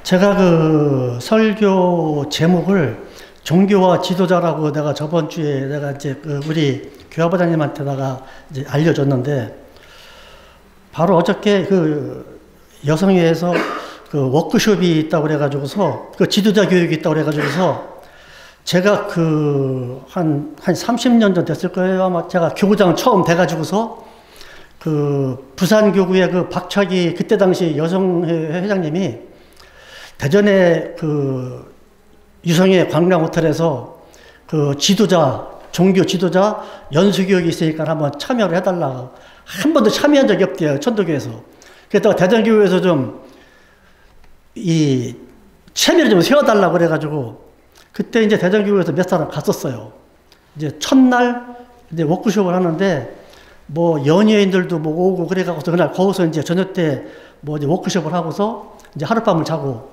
제가 그 설교 제목을 종교와 지도자라고 내가 저번 주에 내가 이제 그 우리 교회아버지님한테다가 이제 알려줬는데, 바로 어저께 그 여성회에서 그 워크숍이 있다고 그래가지고서, 그 지도자 교육이 있다고 그래가지고서, 제가 그 한 30년 전 됐을 거예요. 아마 제가 교구장 처음 돼가지고서 그 부산교구의 그 박차기 그때 당시 여성회 회장님이 대전에 그 유성의 관광호텔에서 그 지도자, 종교 지도자 연수교육이 있으니까 한번 참여를 해달라고. 한 번도 참여한 적이 없대요, 천도교에서. 그랬다가 대전교회에서 좀 이 체면을 좀 세워달라고 그래가지고, 그때 이제 대전교회에서 몇 사람 갔었어요. 이제 첫날 이제 워크숍을 하는데, 뭐 연예인들도 뭐 오고 그래가지고 그날 거기서 이제 저녁 때 뭐 이제 워크숍을 하고서 이제 하룻밤을 자고,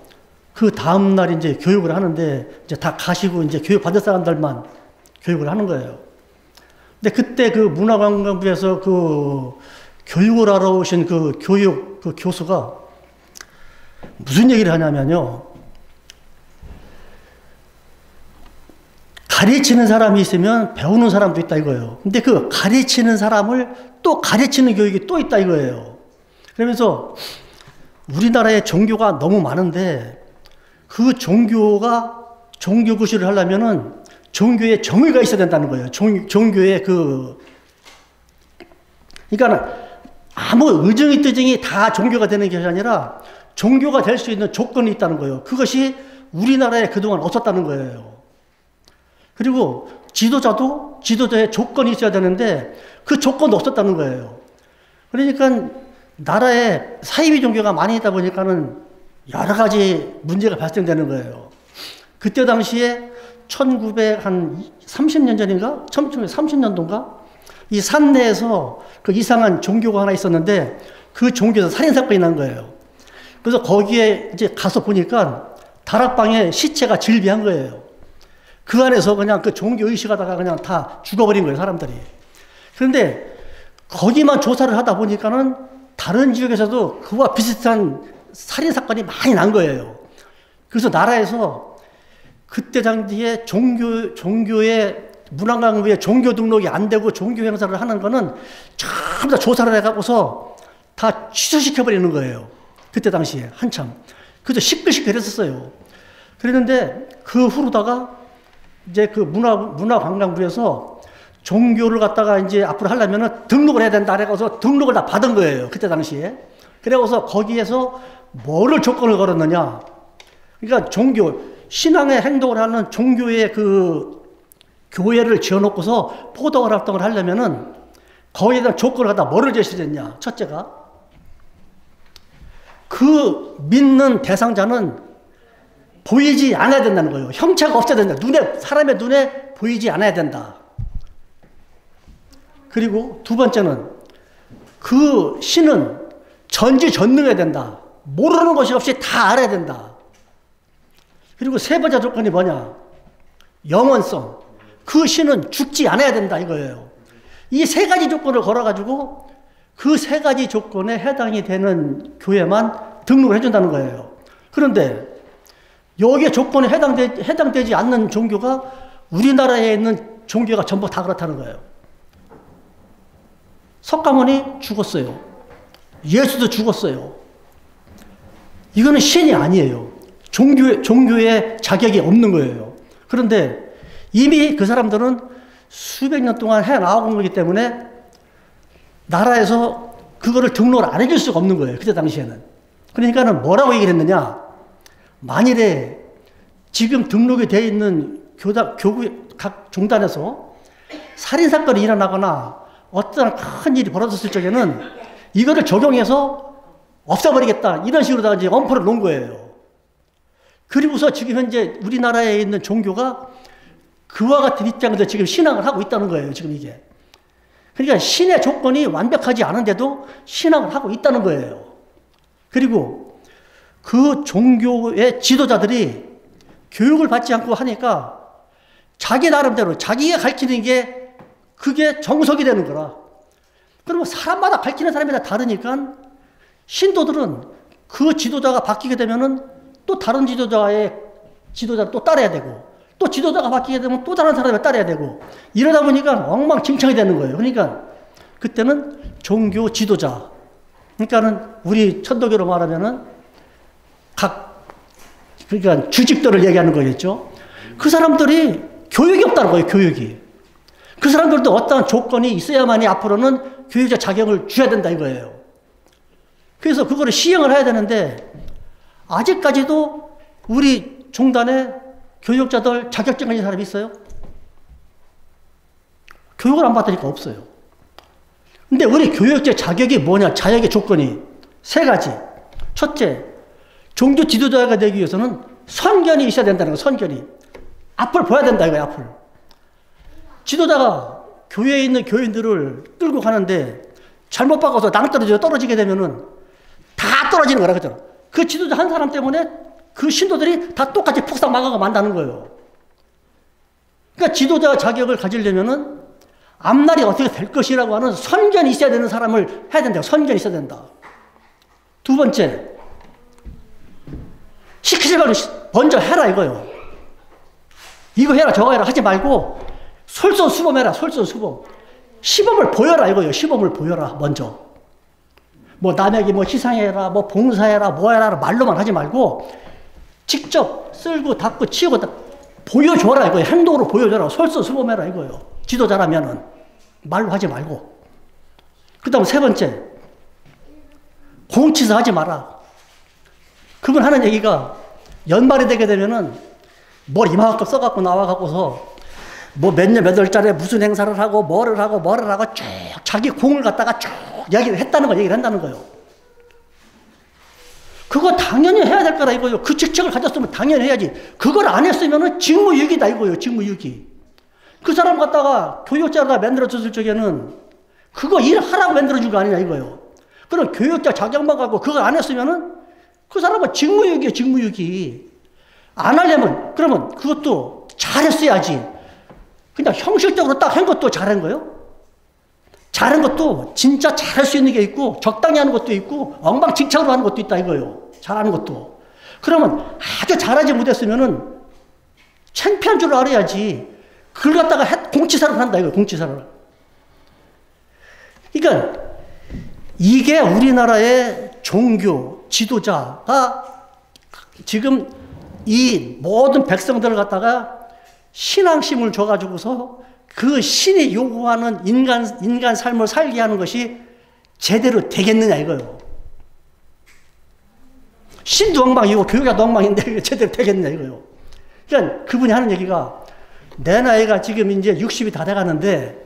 그 다음날 이제 교육을 하는데, 이제 다 가시고 이제 교육 받을 사람들만 교육을 하는 거예요. 근데 그때 그 문화관광부에서 그 교육을 하러 오신 그 교육 그 교수가 무슨 얘기를 하냐면요. 가르치는 사람이 있으면 배우는 사람도 있다 이거예요. 근데 그 가르치는 사람을 또 가르치는 교육이 또 있다 이거예요. 그러면서 우리나라에 종교가 너무 많은데, 그 종교가 종교 구실을 하려면은 종교에 정의가 있어야 된다는 거예요. 종교에 그러니까 아무 의정이 뜨정이 다 종교가 되는 것이 아니라 종교가 될 수 있는 조건이 있다는 거예요. 그것이 우리나라에 그동안 없었다는 거예요. 그리고 지도자도 지도자의 조건이 있어야 되는데 그 조건도 없었다는 거예요. 그러니까 나라에 사이비 종교가 많이 있다 보니까는 여러 가지 문제가 발생되는 거예요. 그때 당시에 1930년 전인가? 1930년도인가? 이 산내에서 그 이상한 종교가 하나 있었는데, 그 종교에서 살인사건이 난 거예요. 그래서 거기에 이제 가서 보니까 다락방에 시체가 질비한 거예요. 그 안에서 그냥 그 종교 의식하다가 그냥 다 죽어버린 거예요, 사람들이. 그런데 거기만 조사를 하다 보니까는 다른 지역에서도 그와 비슷한 살인사건이 많이 난 거예요. 그래서 나라에서 그때 당시에 종교의 문화관광부에 종교 등록이 안 되고 종교 행사를 하는 거는 전부 다 조사를 해갖고서 다 취소시켜버리는 거예요. 그때 당시에 한참. 그래서 시끌시끌했었어요. 그랬는데 그 후로다가 이제 그 문화관광부에서 종교를 갖다가 이제 앞으로 하려면은 등록을 해야 된다 그래서 등록을 다 받은 거예요. 그때 당시에. 그래서 거기에서 뭐를 조건을 걸었느냐. 그러니까 신앙의 행동을 하는 종교의 그 교회를 지어놓고서 포도 활동을 하려면은 거기에 대한 조건을 갖다 뭐를 제시했냐. 첫째가 그 믿는 대상자는 보이지 않아야 된다는 거예요. 형체가 없어야 된다. 사람의 눈에 보이지 않아야 된다. 그리고 두 번째는 그 신은 전지전능해야 된다. 모르는 것이 없이 다 알아야 된다. 그리고 세 번째 조건이 뭐냐? 영원성. 그 신은 죽지 않아야 된다 이거예요. 이 세 가지 조건을 걸어가지고 그 세 가지 조건에 해당이 되는 교회만 등록을 해준다는 거예요. 그런데 여기에 조건에 해당되지 않는 종교가 우리나라에 있는 종교가 전부 다 그렇다는 거예요. 석가모니 죽었어요. 예수도 죽었어요. 이거는 신이 아니에요. 종교의 자격이 없는 거예요. 그런데 이미 그 사람들은 수백 년 동안 해나가고 거기 때문에 나라에서 그거를 등록을 안 해줄 수가 없는 거예요. 그때 당시에는. 그러니까는 뭐라고 얘기를 했느냐. 만일에 지금 등록이 되어 있는 교구 각 종단에서 살인사건이 일어나거나 어떤 큰 일이 벌어졌을 적에는 이거를 적용해서 없애버리겠다. 이런 식으로 이제 엄포를 놓은 거예요. 그리고서 지금 현재 우리나라에 있는 종교가 그와 같은 입장에서 지금 신앙을 하고 있다는 거예요. 지금 이게. 그러니까 신의 조건이 완벽하지 않은데도 신앙을 하고 있다는 거예요. 그리고 그 종교의 지도자들이 교육을 받지 않고 하니까 자기 나름대로 자기가 가르치는 게 그게 정석이 되는 거라. 그리고 사람마다 가르치는 사람이 다 다르니까 신도들은 그 지도자가 바뀌게 되면은 또 다른 지도자를 또 따라야 되고, 또 지도자가 바뀌게 되면 또 다른 사람을 따라야 되고, 이러다 보니까 엉망진창이 되는 거예요. 그러니까 그때는 종교 지도자, 그러니까는 우리 천도교로 말하면은 그러니까 주직들을 얘기하는 거겠죠. 그 사람들이 교육이 없다는 거예요, 교육이. 그 사람들도 어떠한 조건이 있어야만이 앞으로는 교육자 자격을 줘야 된다 이거예요. 그래서 그거를 시행을 해야 되는데, 아직까지도 우리 종단에 교육자들 자격증 가진 사람이 있어요? 교육을 안 받으니까 없어요. 근데 우리 교육자 자격이 뭐냐? 자격의 조건이 세 가지. 첫째, 종교 지도자가 되기 위해서는 선견이 있어야 된다는 거예요. 선견이. 앞을 봐야 된다 이거예요. 앞을. 지도자가 교회에 있는 교인들을 끌고 가는데 잘못 바꿔서 떨어지게 되면은 다 떨어지는 거라 그죠? 그 지도자 한 사람 때문에 그 신도들이 다 똑같이 폭삭 막아가 만다는 거예요. 그러니까 지도자 자격을 가지려면은 앞날이 어떻게 될 것이라고 하는 선견이 있어야 되는 사람을 해야 된다고. 선견이 있어야 된다. 두 번째, 시키지 말고 먼저 해라 이거요. 이거 해라 저거 해라 하지 말고 솔선수범해라. 솔선수범. 시범을 보여라 이거요. 시범을 보여라 먼저. 뭐 남에게 뭐 희생해라, 뭐 봉사해라, 뭐 해라 말로만 하지 말고 직접 쓸고 닦고 치우고 보여줘라 이거예요. 행동으로 보여줘라. 솔선수범해라 이거예요. 지도자라면은 말로 하지 말고. 그 다음 세 번째, 공치사 하지 마라. 그분 하는 얘기가 연말이 되게 되면은 뭘 이만큼 써갖고 나와갖고서 뭐 몇 년 몇 월달에 무슨 행사를 하고 뭐를 하고 쭉 자기 공을 갖다가 쭉 얘기를 한다는 거예요. 그거 당연히 해야 될 거라 이거예요. 그 직책을 가졌으면 당연히 해야지. 그걸 안 했으면은 직무유기다 이거예요. 직무유기. 그 사람 갖다가 교육자가 만들어줬을 적에는 그거 일하라고 만들어준 거 아니냐 이거예요. 그럼 교육자 자격만 갖고 그걸 안 했으면은 그 사람은 직무유기예요. 직무유기. 안 하려면 그러면 그것도 잘했어야지. 그냥 형식적으로 딱 한 것도 잘한 거예요. 잘한 것도 진짜 잘할 수 있는 게 있고 적당히 하는 것도 있고 엉망진창으로 하는 것도 있다 이거예요. 잘하는 것도. 그러면 아주 잘하지 못했으면은 창피한 줄 알아야지. 그걸 갖다가 공치사를 한다 이거예요. 공치사를. 그러니까 이게 우리나라의 종교 지도자가 지금 이 모든 백성들을 갖다가 신앙심을 줘가지고서 그 신이 요구하는 인간 삶을 살게 하는 것이 제대로 되겠느냐 이거예요. 신도 엉망이고 교육자도 엉망인데 제대로 되겠느냐 이거예요. 그러니까 그분이 하는 얘기가 내 나이가 지금 이제 60이 다 돼가는데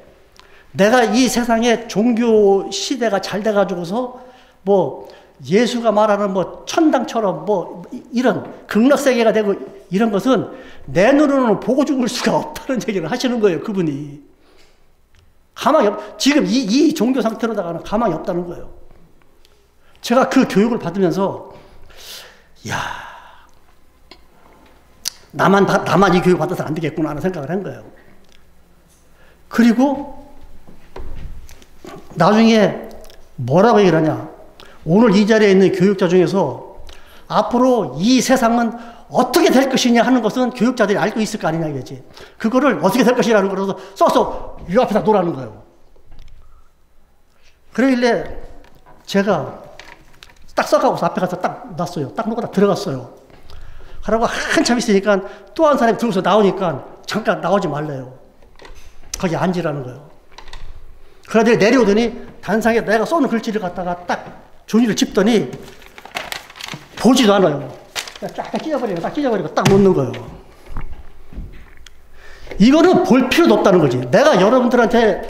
내가 이 세상에 종교 시대가 잘 돼가지고서 뭐 예수가 말하는 뭐 천당처럼 뭐 이런 극락세계가 되고 이런 것은 내 눈으로는 보고 죽을 수가 없다는 얘기를 하시는 거예요. 그분이. 가망이 지금 이 종교 상태로다가는 가망이 없다는 거예요. 제가 그 교육을 받으면서 야 나만 이 교육 받아서 안 되겠구나 하는 생각을 한 거예요. 그리고 나중에 뭐라고 얘기를 하냐. 오늘 이 자리에 있는 교육자 중에서 앞으로 이 세상은 어떻게 될 것이냐 하는 것은 교육자들이 알고 있을 거 아니냐 이거지. 그거를 어떻게 될 것이라는 거라서 써서 이 앞에다 놓으라는 거예요. 그러길래 제가 딱 써가고서 앞에 가서 딱 놨어요. 딱 놓고 딱 들어갔어요. 하라고 한참 있으니까 또 한 사람이 들어서 나오니까 잠깐 나오지 말래요. 거기 앉으라는 거예요. 그러더니 내려오더니 단상에 내가 써놓은 글씨를 갖다가 딱 종이를 짚더니 보지도 않아요. 딱 찢어버리고 딱 놓는 거예요. 이거는 볼 필요도 없다는 거지. 내가 여러분들한테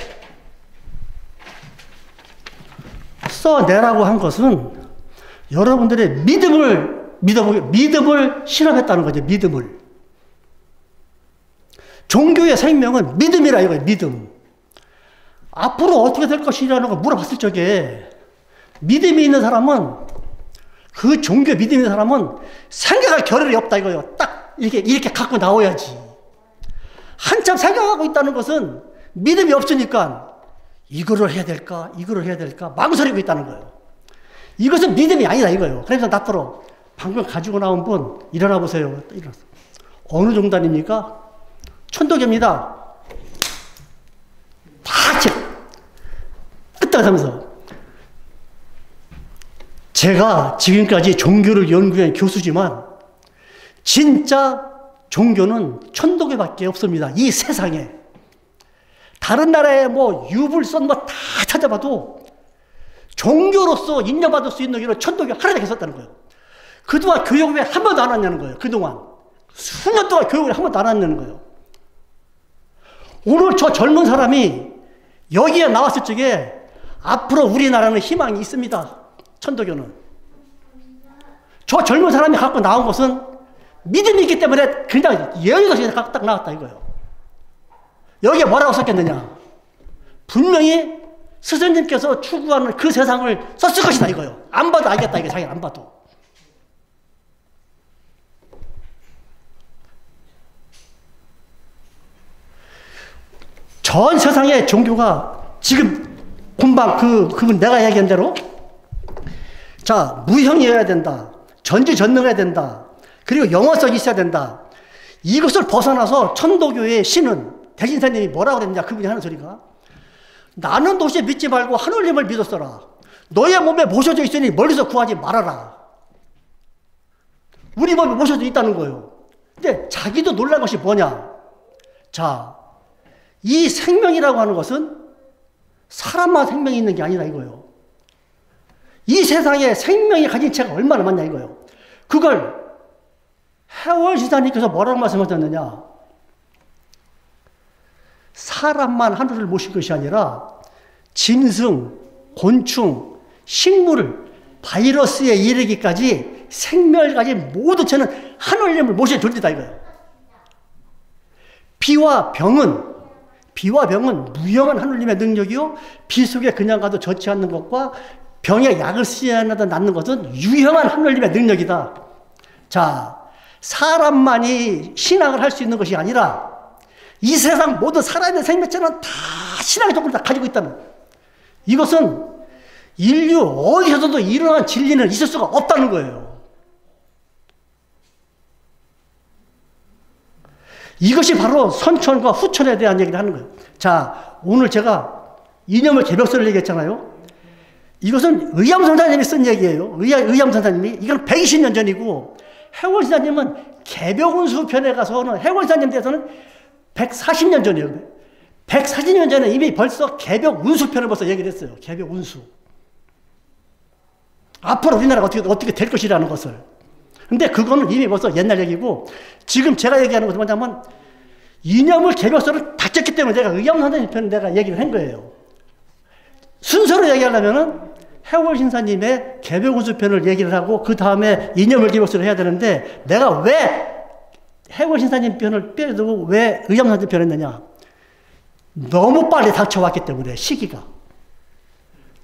써내라고 한 것은 여러분들의 믿음을 실험했다는 거죠. 믿음을. 종교의 생명은 믿음이라 이거예요. 믿음. 앞으로 어떻게 될 것이라는 걸 물어봤을 적에 믿음이 있는 사람은 그 종교 믿음이 있는 사람은 생각할 겨를이 없다 이거예요. 딱 이렇게 갖고 나와야지. 한참 생각하고 있다는 것은 믿음이 없으니까 이거를 해야 될까 망설이고 있다는 거예요. 이것은 믿음이 아니다 이거예요. 그래서 나더러 방금 가지고 나온 분 일어나 보세요. 일어나서. 어느 종단입니까? 천도교입니다. 다 끄떡하면서. 제가 지금까지 종교를 연구한 교수지만 진짜 종교는 천도교밖에 없습니다. 이 세상에. 다른 나라에 뭐 유불선 뭐 다 찾아봐도 종교로서 인정받을 수 있는 이런 천도교 하나밖에 없었다는 거예요. 그동안 교육을 왜 한 번도 안 왔냐는 거예요. 그동안. 수년 동안 교육을 한 번도 안 왔냐는 거예요. 오늘 저 젊은 사람이 여기에 나왔을 적에 앞으로 우리나라는 희망이 있습니다. 천도교는. 저 젊은 사람이 갖고 나온 것은 믿음이 있기 때문에 그냥 예언이 갖고 딱 나왔다 이거예요. 여기에 뭐라고 썼겠느냐. 분명히 스승님께서 추구하는 그 세상을 썼을 것이다 이거예요. 안 봐도 알겠다 이게 자기가 안 봐도. 전 세상의 종교가 지금 금방 그분 내가 얘기한 대로 자 무형이어야 된다. 전지전능해야 된다. 그리고 영원성이 있어야 된다. 이것을 벗어나서 천도교의 신은 대신사님이 뭐라고 그랬냐 그분이 하는 소리가 나는 도시에 믿지 말고 하늘님을 믿었어라. 너의 몸에 모셔져 있으니 멀리서 구하지 말아라. 우리 몸에 모셔져 있다는 거예요. 근데 자기도 놀란 것이 뭐냐. 자, 이 생명이라고 하는 것은 사람만 생명이 있는 게 아니라 이거예요. 이 세상에 생명이 가진 채가 얼마나 많냐 이거예요. 그걸 해월 지사님께서 뭐라고 말씀하셨느냐. 사람만 하늘을 모신 것이 아니라 짐승, 곤충, 식물, 바이러스에 이르기까지 생명을 가진 모든 채는 하늘님을 모셔 존재다 이거예요. 비와 병은 무형한 하늘님의 능력이요. 비 속에 그냥 가도 젖지 않는 것과 병에 약을 쓰지 않아도 낫는 것은 유형한 하늘님의 능력이다. 자, 사람만이 신앙을 할 수 있는 것이 아니라 이 세상 모든 살아있는 생명체는 다 신앙의 조건을 다 가지고 있다는 이것은 인류 어디서도 일어난 진리는 있을 수가 없다는 거예요. 이것이 바로 선천과 후천에 대한 얘기를 하는 거예요. 자, 오늘 제가 이념을 개벽설을 얘기했잖아요. 이것은 의암 선사님이 쓴 얘기예요. 의암 선사님이. 이건 120년 전이고 해월 선사님은 개벽운수 편에 가서는 해월 선사님 대해서는 140년 전이에요. 140년 전에 이미 벌써 개벽운수 편을 벌써 얘기를 했어요. 개벽운수. 앞으로 우리나라가 어떻게 될 것이라는 것을. 근데 그거는 이미 벌써 옛날 얘기고 지금 제가 얘기하는 것은 뭐냐면 이념을 개벽설을 다 쳤기 때문에 내가 의암 선사님 편을 내가 얘기를 한 거예요. 순서로 얘기하려면은 해월 신사님의 개벽운수 편을 얘기를 하고 그 다음에 이념을 개벽설을 해야 되는데 내가 왜 해월 신사님 편을 빼두고 왜 의암 선사님 편을 했느냐. 너무 빨리 닥쳐왔기 때문에 시기가.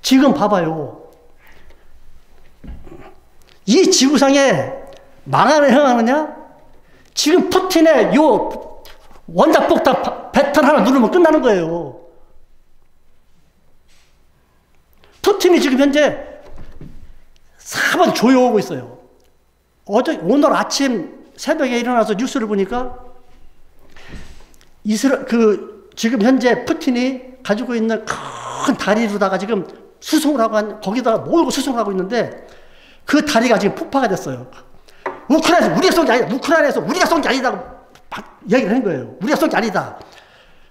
지금 봐봐요. 이 지구상에 망하는 행하느냐? 지금 푸틴의 요 원자폭탄 배턴 하나 누르면 끝나는 거예요. 푸틴이 지금 현재 4번 조여오고 있어요. 오늘 아침 새벽에 일어나서 뉴스를 보니까 지금 현재 푸틴이 가지고 있는 큰 다리로다가 지금 수송을 하고 거기다가 몰고 수송을 하고 있는데 그 다리가 지금 폭파가 됐어요. 우크라이나에서 우리가 쏜 게 아니다. 우크라이나에서 우리가 쏜 게 아니다고 얘기를 한 거예요. 우리가 쏜 게 아니다.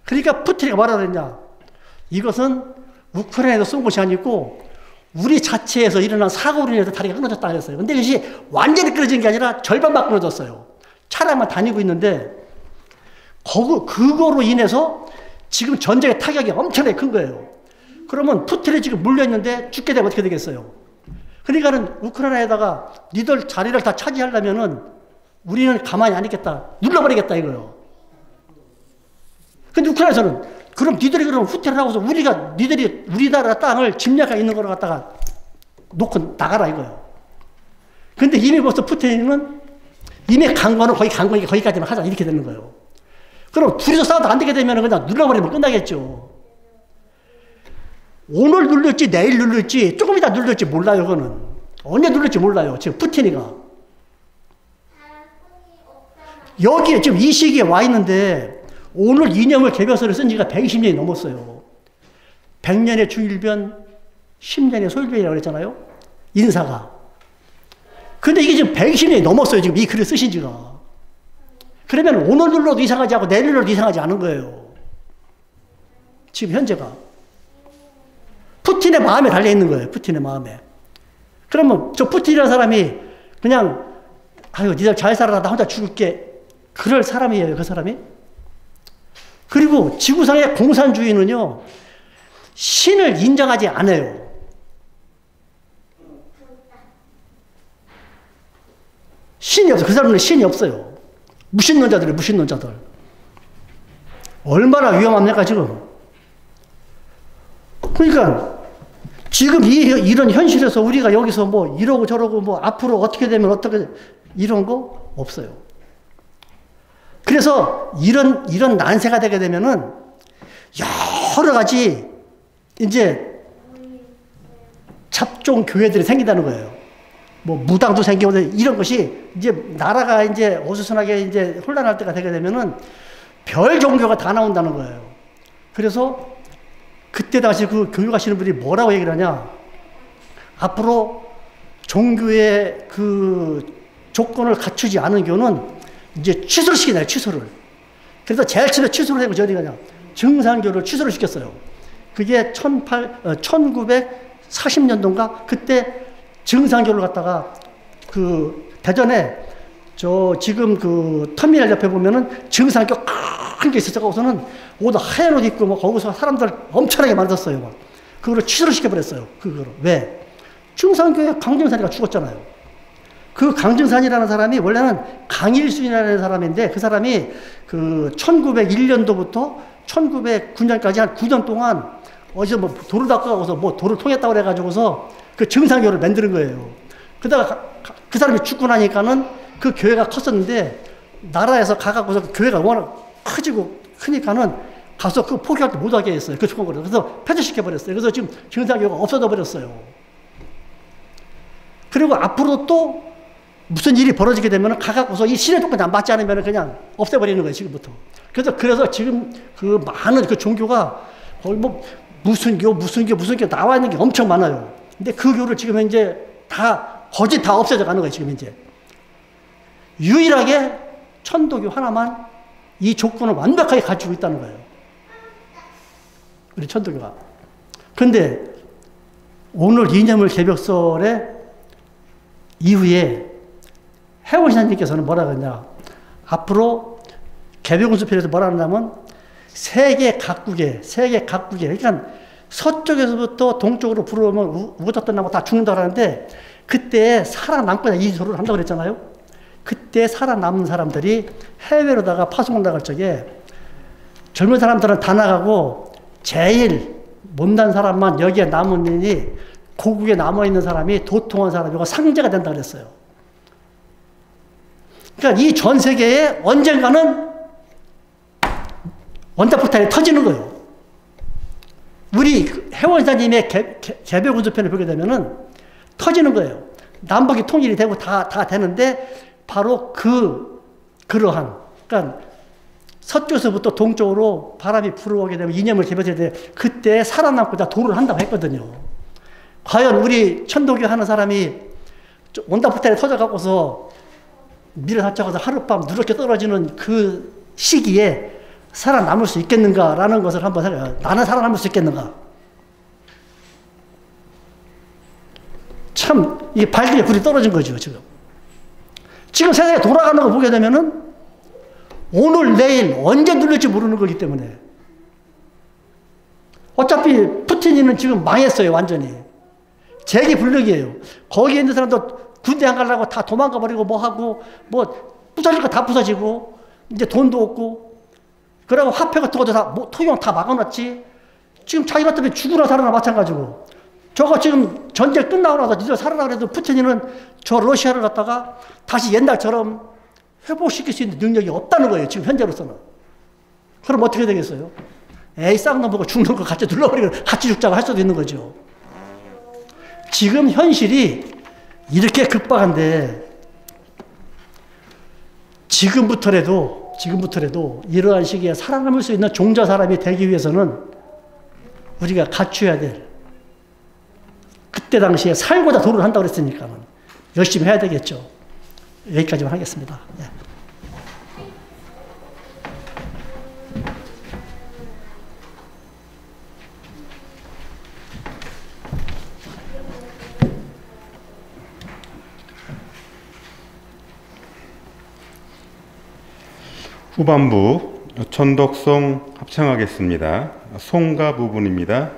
그러니까 푸틴이 뭐라 그랬냐. 이것은 우크라이나에서 쏜 것이 아니고 우리 자체에서 일어난 사고로 인해서 다리가 끊어졌다 그랬어요. 근데 이것이 완전히 끊어진 게 아니라 절반만 끊어졌어요. 차량만 다니고 있는데 그거로 인해서 지금 전쟁의 타격이 엄청나게 큰 거예요. 그러면 푸틴이 지금 물려있는데 죽게 되면 어떻게 되겠어요? 그러니까는 우크라이나에다가 니들 자리를 다 차지하려면은 우리는 가만히 안 있겠다. 눌러버리겠다 이거예요. 근데 우크라이나에서는 그럼 니들이 그럼 후퇴를 하고서 니들이 우리나라 땅을 침략해 있는 걸 갖다가 놓고 나가라 이거예요. 근데 이미 벌써 푸틴은 이미 간 거는 거기까지만 하자 이렇게 되는 거예요. 그럼 둘이서 싸워도 안 되게 되면 그냥 눌러버리면 끝나겠죠. 오늘 눌릴지 내일 눌릴지 조금 이따 눌릴지 몰라요. 그거는 언제 눌릴지 몰라요. 지금 푸틴이가. 여기에 지금 이 시기에 와 있는데 오늘 이념을 개벽서를 쓴 지가 120년이 넘었어요. 100년의 중일변, 10년의 소일변이라고 그랬잖아요. 인사가. 근데 이게 지금 120년이 넘었어요. 지금 이 글을 쓰신 지가. 그러면 오늘 눌러도 이상하지 않고 내일 눌러도 이상하지 않은 거예요. 지금 현재가. 푸틴의 마음에 달려있는 거예요. 푸틴의 마음에. 그러면 저 푸틴이라는 사람이 그냥 아유 니들 잘 살아라 나 혼자 죽을게. 그럴 사람이에요. 그 사람이. 그리고 지구상의 공산주의는요. 신을 인정하지 않아요. 신이 없어요. 그 사람은 신이 없어요. 무신론자들이에요. 무신론자들. 얼마나 위험합니까 지금. 그러니까 지금 이런 현실에서 우리가 여기서 뭐 이러고 저러고 뭐 앞으로 어떻게 되면 어떻게 이런 거 없어요. 그래서 이런 난세가 되게 되면은 여러 가지 이제 잡종 교회들이 생긴다는 거예요. 뭐 무당도 생기고 이런 것이 이제 나라가 이제 어수선하게 이제 혼란할 때가 되게 되면은 별 종교가 다 나온다는 거예요. 그래서 그때 당시 그 교육하시는 분이 뭐라고 얘기를 하냐. 앞으로 종교의 그 조건을 갖추지 않은 교는 이제 취소를 시키나요, 취소를. 그래서 제일 처음에 취소를 하고 어디 가냐. 증산교를 취소를 시켰어요. 그게 1940년도인가? 그때 증산교를 갖다가 그 대전에 저 지금 그 터미널 옆에 보면은 증산교 큰 게 있었어서는 옷 하얀 옷 입고 뭐 거기서 사람들 엄청나게 만들었어요. 막. 그거를 취소를 시켜버렸어요. 그거를. 왜? 증산교에 강정산이가 죽었잖아요. 그 강정산이라는 사람이 원래는 강일순이라는 사람인데 그 사람이 그 1901년도부터 1909년까지 한 9년 동안 어디서 뭐 돌을 닦아가고서 뭐 돌을 통했다고 그래가지고서 그 증산교를 만드는 거예요. 그러다가 그 사람이 죽고 나니까는 그 교회가 컸었는데 나라에서 가갖고서 그 교회가 워낙 커지고 크니까는 가서 그 포기할 때 못하게 했어요. 그 조건으로. 그래서 폐쇄시켜버렸어요. 그래서 지금 증산교가 없어져 버렸어요. 그리고 앞으로 또 무슨 일이 벌어지게 되면 가갖고서 이 신의 조건이 안 맞지 않으면 그냥 없애버리는 거예요. 지금부터. 그래서 지금 그 많은 그 종교가 거의 뭐 무슨 교 나와 있는 게 엄청 많아요. 근데 그 교를 지금 이제 다 거짓 다 없어져 가는 거예요. 지금 이제. 유일하게 천도교 하나만 이 조건을 완벽하게 갖추고 있다는 거예요. 우리 천도교가. 그런데 오늘 이념을 개벽설의 이후에 해원신사님께서는 뭐라 그러냐. 앞으로 개벽운수편에서 뭐라 그러냐면 세계 각국에 그러니까 서쪽에서부터 동쪽으로 불어오면 우거졌던 나무 다 죽는다고 하는데 그때 살아남거나 이 소리를 한다고 그랬잖아요. 그때 살아남은 사람들이 해외로다가 파송 나갈 적에 젊은 사람들은 다 나가고 제일 못난 사람만 여기에 남으니 고국에 남아있는 사람이 도통한 사람이고 상제가 된다 그랬어요. 그러니까 이 전 세계에 언젠가는 원자폭탄이 터지는 거예요. 우리 해원사님의 개벽운수편을 보게 되면은 터지는 거예요. 남북이 통일이 되고 다 되는데 바로 그러한, 그러니까 서쪽에서부터 동쪽으로 바람이 불어오게 되면 이념을 개벽해야 돼. 그때 살아남고자 도를 한다고 했거든요. 과연 우리 천도교 하는 사람이 원자폭탄이 터져갖고서 밀어닥쳐서 하룻밤 누렇게 떨어지는 그 시기에 살아남을 수 있겠는가라는 것을 한번 생각해요. 나는 살아남을 수 있겠는가? 참, 이게 발등에 불이 떨어진 거죠, 지금. 지금 세상에 돌아가는 거 보게 되면은 오늘, 내일, 언제 눌릴지 모르는 거기 때문에. 어차피 푸틴이는 지금 망했어요, 완전히. 재기불능이에요. 거기에 있는 사람도 군대 안 가려고 다 도망가 버리고 뭐 하고, 뭐, 부서질 거 다 부서지고, 이제 돈도 없고, 그러고 화폐 같은 것도 다, 통용 다 막아놨지. 지금 자기가 때문에 죽으나 살아나 마찬가지고. 저거 지금 전쟁 끝나고 나서 니들 살아나 그래도 푸틴이는 저 러시아를 갖다가 다시 옛날처럼 회복시킬 수 있는 능력이 없다는 거예요. 지금 현재로서는. 그럼 어떻게 되겠어요? 에이, 쌍놈 보고 죽는 거 같이 눌러버리고 같이 죽자고 할 수도 있는 거죠. 지금 현실이 이렇게 급박한데 지금부터라도 이러한 시기에 살아남을 수 있는 종자 사람이 되기 위해서는 우리가 갖춰야 될, 그때 당시에 살고자 도를 한다고 그랬으니까 열심히 해야 되겠죠. 여기까지만 하겠습니다. 예. 후반부 천덕송 합창하겠습니다. 송가 부분입니다.